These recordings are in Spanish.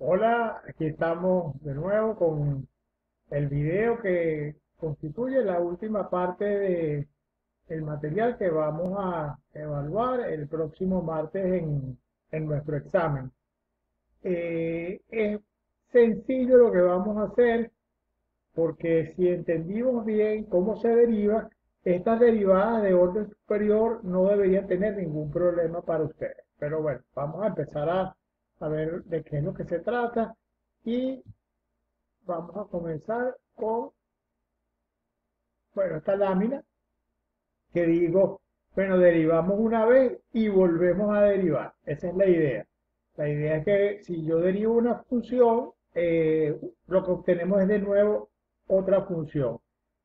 Hola, aquí estamos de nuevo con el video que constituye la última parte de el material que vamos a evaluar el próximo martes en nuestro examen. Es sencillo lo que vamos a hacer porque si entendimos bien cómo se deriva, estas derivadas de orden superior no deberían tener ningún problema para ustedes. Pero bueno, vamos a empezar a ver de qué es lo que se trata y vamos a comenzar con, bueno, esta lámina que digo, bueno, derivamos una vez y volvemos a derivar. Esa es la idea. La idea es que si yo derivo una función, lo que obtenemos es de nuevo otra función.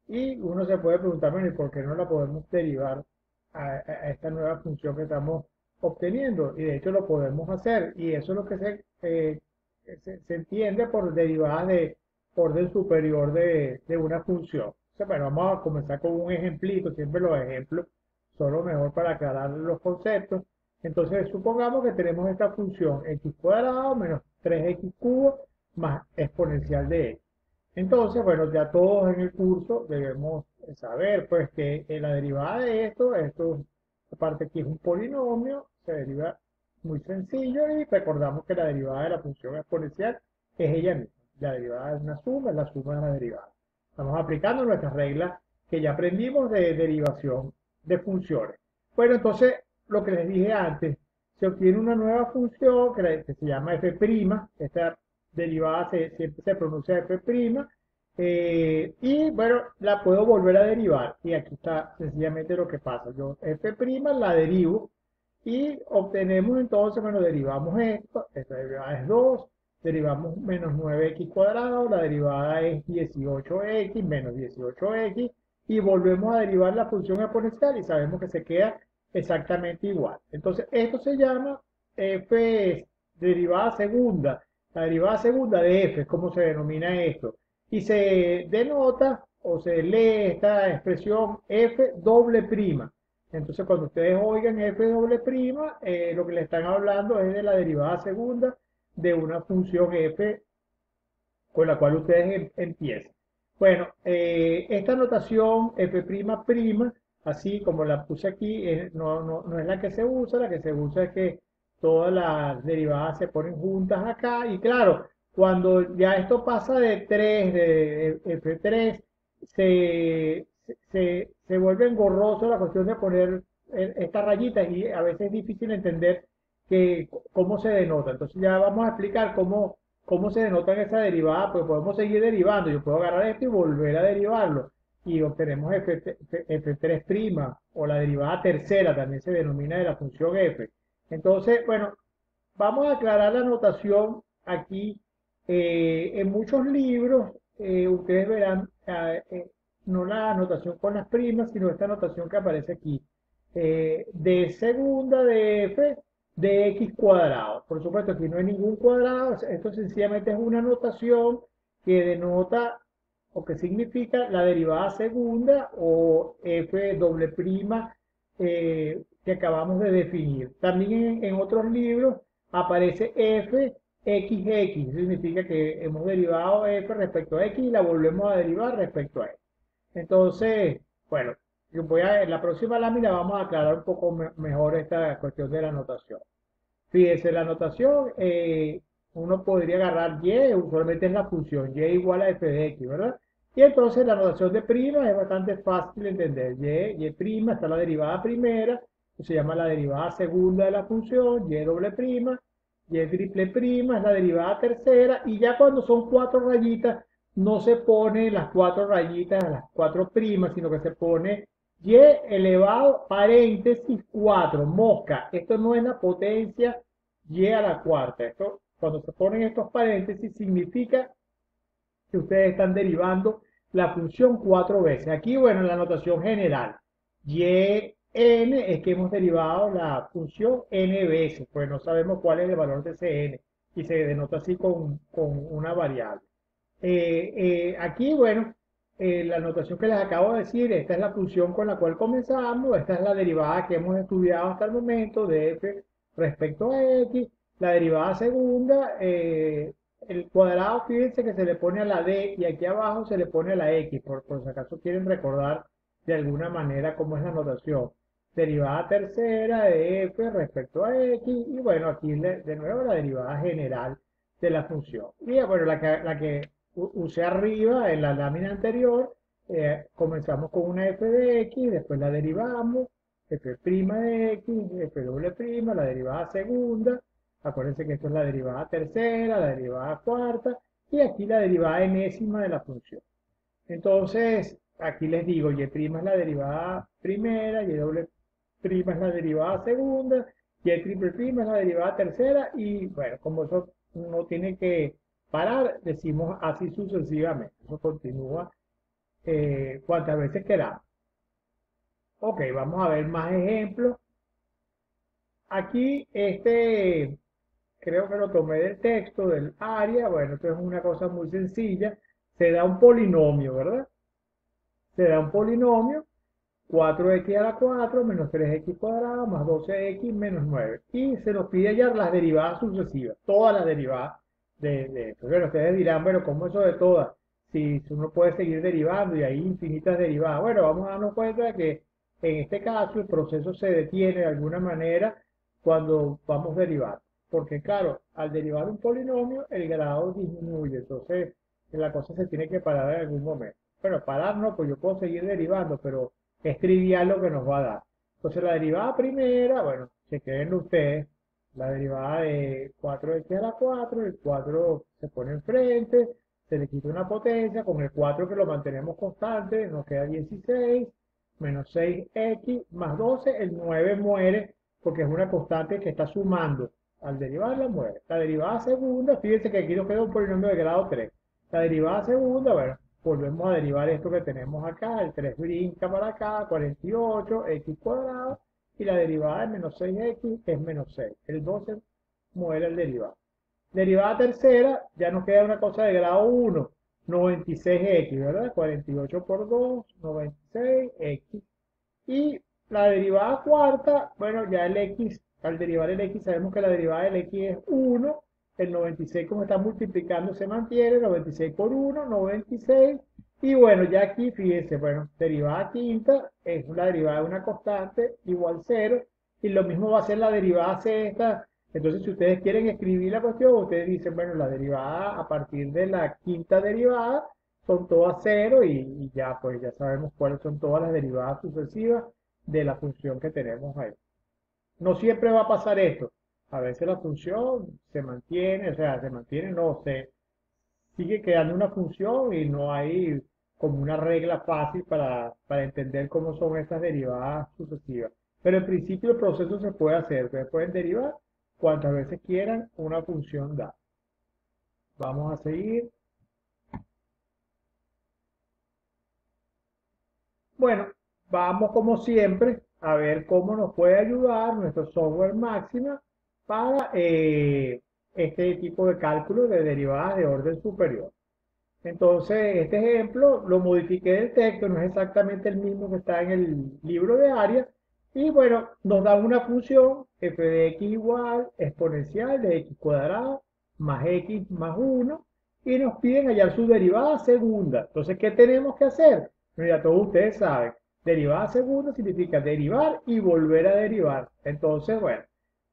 Y uno se puede preguntar, bueno, ¿y por qué no la podemos derivar a esta nueva función que estamos obteniendo? Y de hecho lo podemos hacer. Y eso es lo que se entiende por derivadas de orden superior de una función. Entonces, bueno, vamos a comenzar con un ejemplito. Siempre los ejemplos son lo mejor para aclarar los conceptos. Entonces, supongamos que tenemos esta función x cuadrado menos 3x cubo más exponencial de x. Entonces, bueno, ya todos en el curso debemos saber pues que la derivada de esto, aparte aquí es un polinomio, se deriva muy sencillo y recordamos que la derivada de la función exponencial es ella misma. La derivada es una suma, es la suma de la derivada. Estamos aplicando nuestras reglas que ya aprendimos de derivación de funciones. Bueno, entonces, lo que les dije antes, se obtiene una nueva función que se llama f', esta derivada siempre se pronuncia f', y bueno, la puedo volver a derivar. Y aquí está sencillamente lo que pasa. Yo f' la derivo y obtenemos entonces, bueno, derivamos esto, esta derivada es 2, derivamos menos 9x cuadrado, la derivada es 18x menos 18x, y volvemos a derivar la función exponencial y sabemos que se queda exactamente igual. Entonces, esto se llama f derivada segunda, la derivada segunda de f, ¿cómo se denomina esto? Y se denota o se lee esta expresión f doble prima. Entonces, cuando ustedes oigan f doble prima, lo que le están hablando es de la derivada segunda de una función f con la cual ustedes empiezan. Bueno, esta notación f'', así como la puse aquí, no es la que se usa es que todas las derivadas se ponen juntas acá y claro, cuando ya esto pasa de 3 de f3, se vuelve engorroso la cuestión de poner estas rayitas y a veces es difícil entender cómo se denota. Entonces ya vamos a explicar cómo se denotan esa derivada, pues podemos seguir derivando. Yo puedo agarrar esto y volver a derivarlo. Y obtenemos f3' o la derivada tercera, también se denomina de la función f. Entonces, bueno, vamos a aclarar la notación aquí. En muchos libros, ustedes verán no la notación con las primas, sino esta notación que aparece aquí. De segunda de f de x cuadrado. Por supuesto, aquí no hay ningún cuadrado, esto sencillamente es una notación que denota o que significa la derivada segunda o f doble prima que acabamos de definir. También en otros libros aparece f xx, significa que hemos derivado f respecto a x y la volvemos a derivar respecto a x. Entonces, bueno, en la próxima lámina vamos a aclarar un poco mejor esta cuestión de la notación. Fíjese, la notación, uno podría agarrar y, usualmente es la función y igual a f de x, ¿verdad? Y entonces la notación de prima es bastante fácil de entender. Y prima está la derivada primera, que se llama la derivada segunda de la función, y doble prima, y triple prima es la derivada tercera, y ya cuando son cuatro rayitas, no se pone las cuatro rayitas, las cuatro primas, sino que se pone y elevado paréntesis 4 mosca. Esto no es la potencia y a la cuarta. Esto, cuando se ponen estos paréntesis, significa que ustedes están derivando la función cuatro veces. Aquí, bueno, en la notación general, y n es que hemos derivado la función n veces, pues no sabemos cuál es el valor de ese n y se denota así con una variable. Aquí, bueno, la notación que les acabo de decir, esta es la función con la cual comenzamos, esta es la derivada que hemos estudiado hasta el momento de f respecto a x, la derivada segunda el cuadrado, fíjense que se le pone a la D y aquí abajo se le pone a la X, por si acaso quieren recordar de alguna manera cómo es la notación. Derivada tercera de f respecto a x, y bueno, aquí de nuevo la derivada general de la función. Y bueno, la que usé arriba en la lámina anterior, comenzamos con una f de x, después la derivamos, f' de x, f doble prima, la derivada segunda. Acuérdense que esto es la derivada tercera, la derivada cuarta y aquí la derivada enésima de la función. Entonces, aquí les digo, y' es la derivada primera, y doble prima es la derivada segunda, y triple prima es la derivada tercera, y bueno, como eso no tiene que parar, decimos así sucesivamente. Eso continúa cuantas veces queramos. Ok, vamos a ver más ejemplos. Aquí creo que lo tomé del texto, del área. Bueno, esto es una cosa muy sencilla. Se da un polinomio, ¿verdad? Se da un polinomio, 4x a la 4 menos 3x cuadrado más 12x menos 9. Y se nos pide hallar las derivadas sucesivas, todas las derivadas de esto. Bueno, ustedes dirán, bueno, ¿cómo eso de todas? Si uno puede seguir derivando y hay infinitas derivadas. Bueno, vamos a darnos cuenta de que en este caso el proceso se detiene de alguna manera cuando vamos derivando. Porque claro, al derivar un polinomio, el grado disminuye. Entonces, la cosa se tiene que parar en algún momento. Bueno, parar no, pues yo puedo seguir derivando, pero es trivial lo que nos va a dar. Entonces la derivada primera, bueno, se queden ustedes, la derivada de 4x a la 4, el 4 se pone enfrente, se le quita una potencia, con el 4 que lo mantenemos constante, nos queda 16, menos 6x más 12, el 9 muere porque es una constante que está sumando. Al derivarla muere. La derivada segunda, fíjense que aquí nos queda un polinomio de grado 3. La derivada segunda, bueno, volvemos a derivar esto que tenemos acá, el 3 brinca para acá, 48, x cuadrado, y la derivada de menos 6x es menos 6. El 12 muere el derivado. Derivada tercera, ya nos queda una cosa de grado 1, 96x, ¿verdad? 48 por 2, 96x. Y la derivada cuarta, bueno, ya el x, al derivar el x, sabemos que la derivada del x es 1, el 96 como está multiplicando se mantiene, 96 por 1, 96, y bueno, ya aquí fíjense, bueno, derivada quinta es la derivada de una constante igual 0, y lo mismo va a ser la derivada sexta. Entonces si ustedes quieren escribir la cuestión, ustedes dicen, bueno, la derivada a partir de la quinta derivada son todas 0 y ya, pues ya sabemos cuáles son todas las derivadas sucesivas de la función que tenemos ahí. No siempre va a pasar esto. A veces la función se mantiene, o sea, se mantiene, no, se sigue quedando una función y no hay como una regla fácil para entender cómo son estas derivadas sucesivas. Pero en principio el proceso se puede hacer. Ustedes pueden derivar cuantas veces quieran una función dada. Vamos a seguir. Bueno, vamos como siempre a ver cómo nos puede ayudar nuestro software Máxima para este tipo de cálculo de derivadas de orden superior. Entonces, este ejemplo lo modifiqué del texto, no es exactamente el mismo que está en el libro de área. Y bueno, nos da una función f de x igual exponencial de x cuadrado más x más 1 y nos piden hallar su derivada segunda. Entonces, ¿qué tenemos que hacer? Mira, todos ustedes saben, derivada segunda significa derivar y volver a derivar. Entonces, bueno,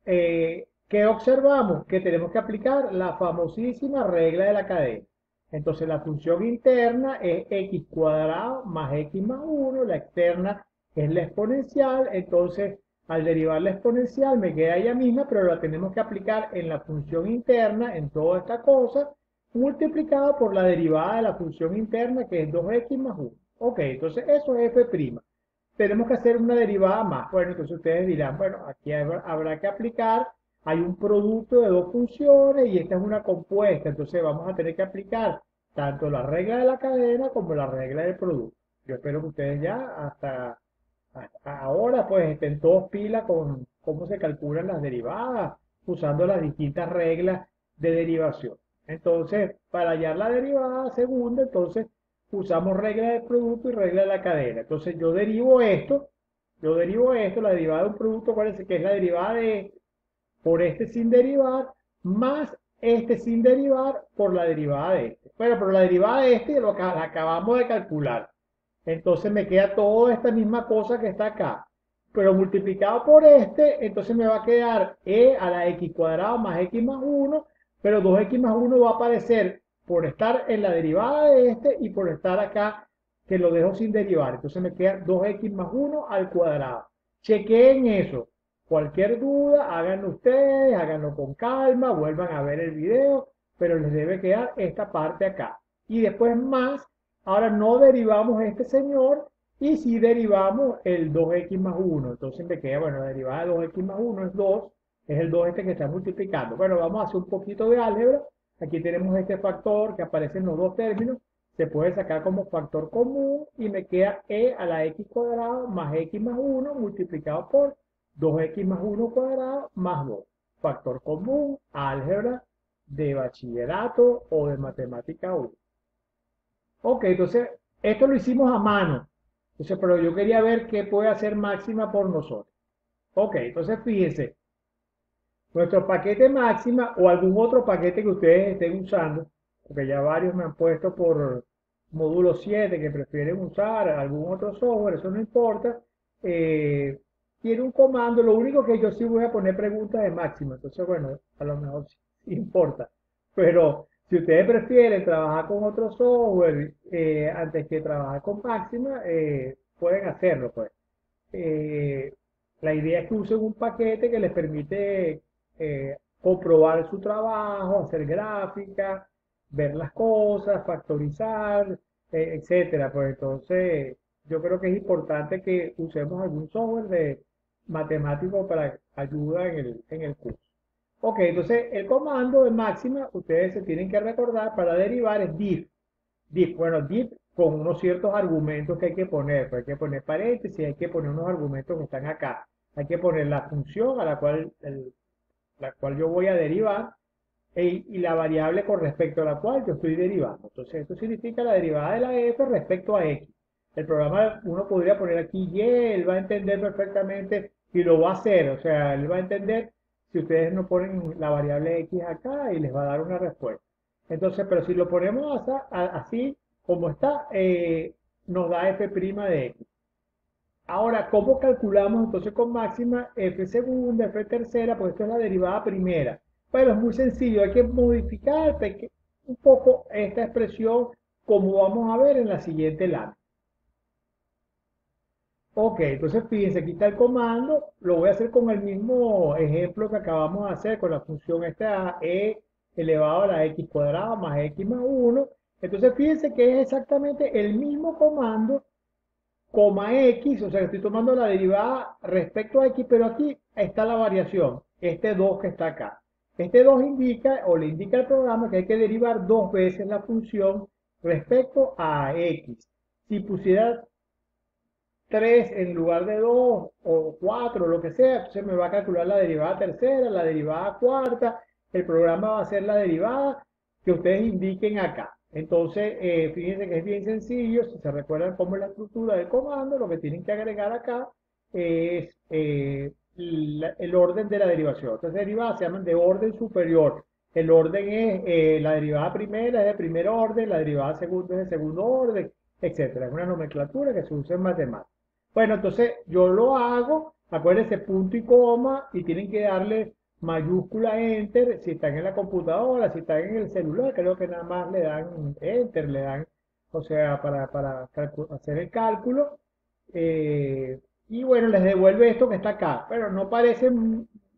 ¿qué observamos? Que tenemos que aplicar la famosísima regla de la cadena. Entonces la función interna es x cuadrado más x más 1, la externa es la exponencial, entonces al derivar la exponencial me queda ella misma, pero la tenemos que aplicar en la función interna, en toda esta cosa, multiplicado por la derivada de la función interna que es 2x más 1. Ok, entonces eso es f'. Tenemos que hacer una derivada más. Bueno, entonces ustedes dirán, bueno, aquí habrá que aplicar, hay un producto de dos funciones y esta es una compuesta, entonces vamos a tener que aplicar tanto la regla de la cadena como la regla del producto. Yo espero que ustedes ya hasta ahora pues estén todos pila con cómo se calculan las derivadas usando las distintas reglas de derivación. Entonces, para hallar la derivada segunda, entonces usamos regla del producto y regla de la cadena. Entonces yo derivo esto, la derivada de un producto, acuérdense que es la derivada de por este sin derivar, más este sin derivar por la derivada de este. Bueno, pero la derivada de este la acabamos de calcular. Entonces me queda toda esta misma cosa que está acá. Pero multiplicado por este, entonces me va a quedar e a la x cuadrado más x más 1, pero 2x más 1 va a aparecer por estar en la derivada de este y por estar acá que lo dejo sin derivar. Entonces me queda 2x más 1 al cuadrado. Chequeen eso. Cualquier duda, háganlo ustedes, háganlo con calma, vuelvan a ver el video, pero les debe quedar esta parte acá. Y después más, ahora no derivamos este señor y si derivamos el 2x más 1. Entonces me queda, bueno, la derivada de 2x más 1 es 2, es el 2 este que está multiplicando. Bueno, vamos a hacer un poquito de álgebra. Aquí tenemos este factor que aparece en los dos términos. Se puede sacar como factor común y me queda e a la x cuadrado más x más 1 multiplicado por 2x más 1 cuadrado más 2. Factor común, álgebra de bachillerato o de matemática 1. Ok, entonces esto lo hicimos a mano. Entonces, pero yo quería ver qué puede hacer máxima por nosotros. Ok, entonces fíjense, nuestro paquete máxima o algún otro paquete que ustedes estén usando, porque ya varios me han puesto por módulo 7 que prefieren usar algún otro software, eso no importa. eh, Tiene un comando, lo único que yo sí voy a poner preguntas de máxima, entonces bueno, a lo mejor sí importa. Pero si ustedes prefieren trabajar con otro software antes que trabajar con máxima, pueden hacerlo pues. Eh, la idea es que usen un paquete que les permite comprobar su trabajo, hacer gráficas, ver las cosas, factorizar, etcétera. Pues entonces, yo creo que es importante que usemos algún software de matemático para ayuda en el curso. Ok, entonces el comando de máxima, ustedes se tienen que recordar para derivar es diff. Diff, bueno, diff con unos ciertos argumentos que hay que poner, pues hay que poner paréntesis, hay que poner unos argumentos que están acá. Hay que poner la función a la cual yo voy a derivar y la variable con respecto a la cual yo estoy derivando. Entonces, esto significa la derivada de la f respecto a x. El programa, uno podría poner aquí y, él va a entender perfectamente y lo va a hacer. O sea, él va a entender si ustedes no ponen la variable x acá y les va a dar una respuesta. Entonces, pero si lo ponemos así como está, nos da f' de x. Ahora, ¿cómo calculamos entonces con máxima f segunda, f tercera? Pues esto es la derivada primera. Bueno, es muy sencillo, hay que modificar un poco esta expresión como vamos a ver en la siguiente lámina. Ok, entonces fíjense, aquí está el comando, lo voy a hacer con el mismo ejemplo que acabamos de hacer con la función esta e elevado a la x cuadrada más x más 1. Entonces fíjense que es exactamente el mismo comando coma x, o sea que estoy tomando la derivada respecto a x, pero aquí está la variación, este 2 que está acá. Este 2 indica o le indica al programa que hay que derivar dos veces la función respecto a x. Si pusiera 3 en lugar de 2 o 4, lo que sea, entonces me va a calcular la derivada tercera, la derivada cuarta, el programa va a hacer la derivada que ustedes indiquen acá. Entonces, fíjense que es bien sencillo, si se recuerdan cómo es la estructura del comando, lo que tienen que agregar acá es el orden de la derivación. Estas derivadas se llaman de orden superior. El orden es, la derivada primera es de primer orden, la derivada segunda es de segundo orden, etcétera. Es una nomenclatura que se usa en matemáticas. Bueno, entonces yo lo hago, acuérdense, punto y coma, y tienen que darle mayúscula enter, si están en la computadora, si están en el celular, creo que nada más le dan enter, le dan, o sea, para hacer el cálculo, y bueno, les devuelve esto que está acá, pero no parece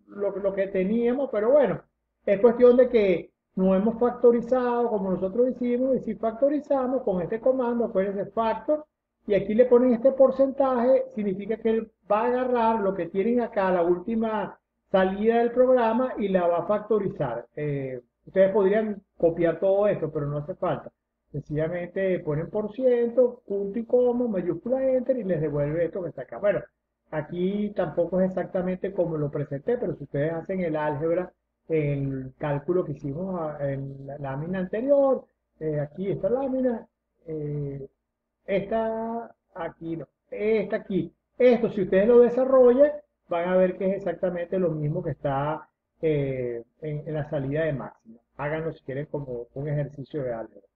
lo que teníamos, pero bueno, es cuestión de que no hemos factorizado como nosotros hicimos, y si factorizamos con este comando, acuérdense, factor, y aquí le ponen este porcentaje, significa que él va a agarrar lo que tienen acá, la última salida del programa, y la va a factorizar. Ustedes podrían copiar todo esto, pero no hace falta. Sencillamente ponen por ciento, punto y coma, mayúscula enter y les devuelve esto que está acá. Bueno, aquí tampoco es exactamente como lo presenté, pero si ustedes hacen el álgebra, el cálculo que hicimos en la lámina anterior, aquí esta lámina, eh, esta aquí, no, esta aquí. Esto, si ustedes lo desarrollan, van a ver que es exactamente lo mismo que está en la salida de máxima. háganlo si quieren como un ejercicio de álgebra.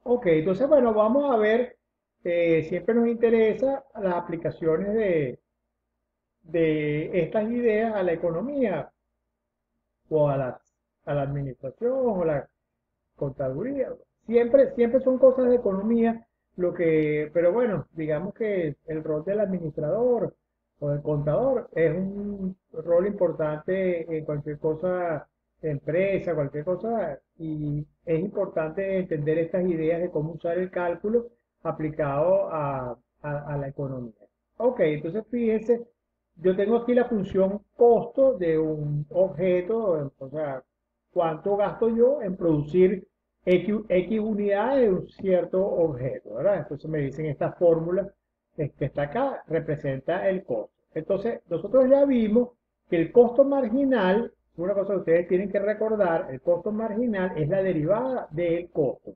Ok, entonces bueno, vamos a ver, siempre nos interesa las aplicaciones de estas ideas a la economía o a la administración o la contaduría. Siempre son cosas de economía, pero bueno, digamos que el rol del administrador o del contador es un rol importante en cualquier cosa de empresa, cualquier cosa, y es importante entender estas ideas de cómo usar el cálculo aplicado a la economía. Ok, entonces fíjense, yo tengo aquí la función costo de un objeto, o sea, cuánto gasto yo en producir X unidades de un cierto objeto, ¿verdad? Entonces me dicen esta fórmula que está acá representa el costo. Entonces, nosotros ya vimos que el costo marginal, una cosa que ustedes tienen que recordar, el costo marginal es la derivada del costo.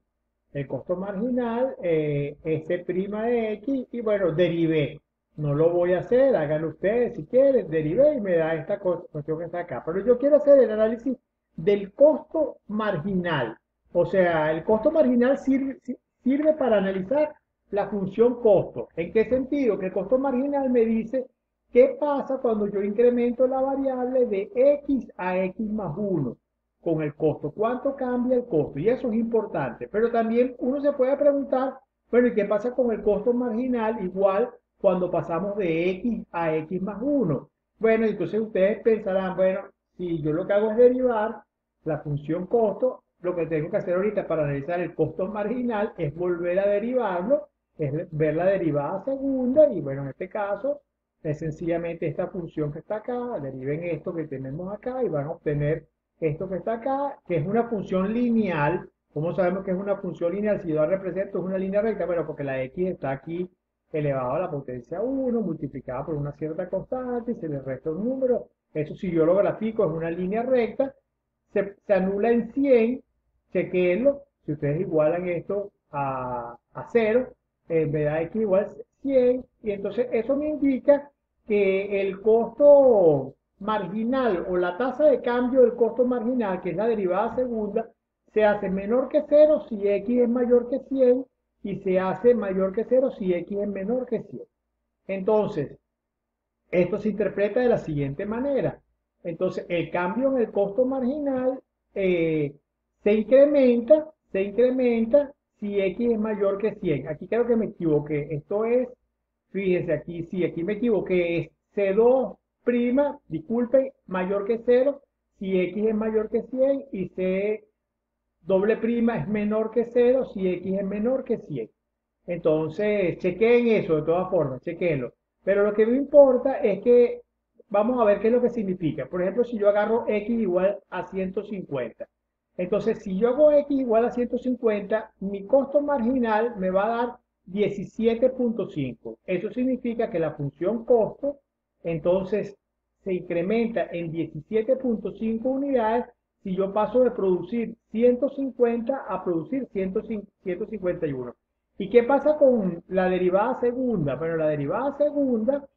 El costo marginal, S' de X, y bueno, derivé. No lo voy a hacer, háganlo ustedes si quieren, derivé y me da esta cuestión que está acá. Pero yo quiero hacer el análisis del costo marginal. O sea, el costo marginal sirve para analizar la función costo. ¿En qué sentido? Que el costo marginal me dice qué pasa cuando yo incremento la variable de X a X más 1 con el costo. ¿Cuánto cambia el costo? Y eso es importante. Pero también uno se puede preguntar, bueno, ¿y qué pasa con el costo marginal igual cuando pasamos de X a X más 1? Bueno, entonces ustedes pensarán, bueno, si yo lo que hago es derivar la función costo, lo que tengo que hacer ahorita para analizar el costo marginal es volver a derivarlo, es ver la derivada segunda y bueno, en este caso es sencillamente esta función que está acá, deriven esto que tenemos acá y van a obtener esto que está acá, que es una función lineal. ¿Cómo sabemos que es una función lineal? Si yo la represento es una línea recta, bueno, porque la x está aquí elevado a la potencia 1, multiplicada por una cierta constante, y se le resta un número. Eso si yo lo grafico es una línea recta, se anula en 100, chequenlo, si ustedes igualan esto a 0, me da x igual 100, y entonces eso me indica que el costo marginal o la tasa de cambio del costo marginal, que es la derivada segunda, se hace menor que 0 si x es mayor que 100 y se hace mayor que 0 si x es menor que 100. Entonces, esto se interpreta de la siguiente manera. Entonces, el cambio en el costo marginal eh, se incrementa si X es mayor que 100. Aquí creo que me equivoqué. Esto es, fíjense aquí, sí, aquí me equivoqué. Es C2', disculpen, mayor que 0 si X es mayor que 100 y C doble prima es menor que 0 si X es menor que 100. Entonces, chequen eso de todas formas, chequenlo. Pero lo que me importa es que vamos a ver qué es lo que significa. Por ejemplo, si yo agarro X igual a 150. Entonces, si yo hago X igual a 150, mi costo marginal me va a dar 17.5. Eso significa que la función costo, entonces, se incrementa en 17.5 unidades si yo paso de producir 150 a producir 151. ¿Y qué pasa con la derivada segunda? Bueno, la derivada segunda,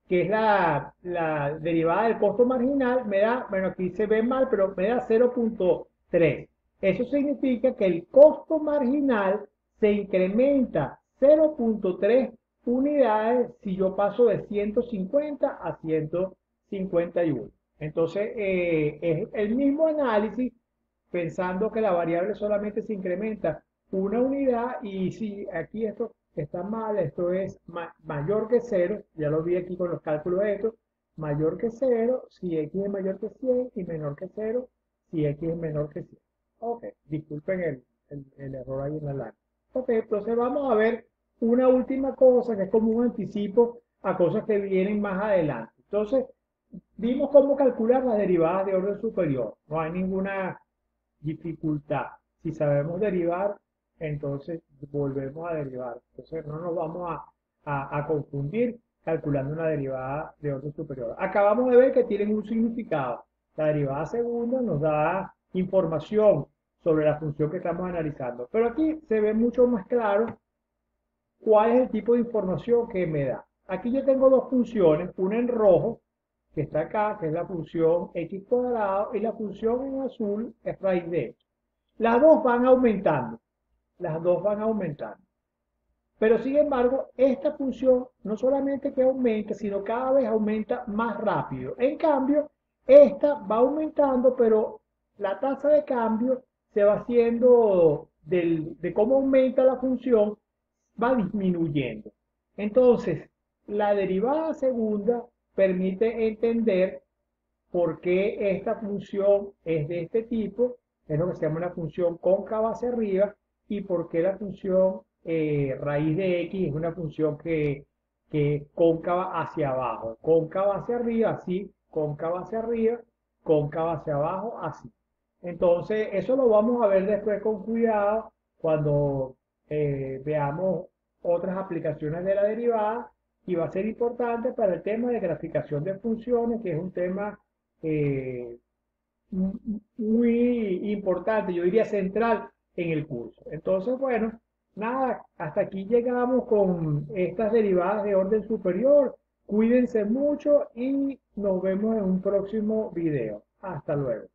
que es la derivada del costo marginal, me da, bueno, aquí se ve mal, pero me da 0.3. Eso significa que el costo marginal se incrementa 0.3 unidades si yo paso de 150 a 151. Entonces, es el mismo análisis pensando que la variable solamente se incrementa una unidad y si aquí esto está mal, esto es mayor que 0, ya lo vi aquí con los cálculos de esto, mayor que 0 si x es mayor que 100 y menor que 0 si x es menor que 100. Ok, disculpen el error ahí en la línea. Ok, entonces vamos a ver una última cosa que es como un anticipo a cosas que vienen más adelante. Entonces, vimos cómo calcular las derivadas de orden superior. No hay ninguna dificultad. Si sabemos derivar, entonces volvemos a derivar. Entonces no nos vamos a confundir calculando una derivada de orden superior. Acabamos de ver que tienen un significado. La derivada segunda nos da información sobre la función que estamos analizando. Pero aquí se ve mucho más claro cuál es el tipo de información que me da. Aquí yo tengo dos funciones, una en rojo, que está acá, que es la función x cuadrado, y la función en azul es raíz de x. Las dos van aumentando, las dos van aumentando. Pero sin embargo, esta función no solamente que aumenta, sino cada vez aumenta más rápido. En cambio, esta va aumentando, pero la tasa de cambio se va haciendo de cómo aumenta la función, va disminuyendo. Entonces, la derivada segunda permite entender por qué esta función es de este tipo, es lo que se llama una función cóncava hacia arriba, y por qué la función raíz de x es una función que es cóncava hacia abajo, cóncava hacia arriba, así, cóncava hacia arriba, cóncava hacia abajo, así. Entonces, eso lo vamos a ver después con cuidado cuando veamos otras aplicaciones de la derivada, y va a ser importante para el tema de graficación de funciones, que es un tema eh, muy importante, yo diría central en el curso. Entonces, bueno, nada, hasta aquí llegamos con estas derivadas de orden superior. Cuídense mucho y nos vemos en un próximo video. Hasta luego.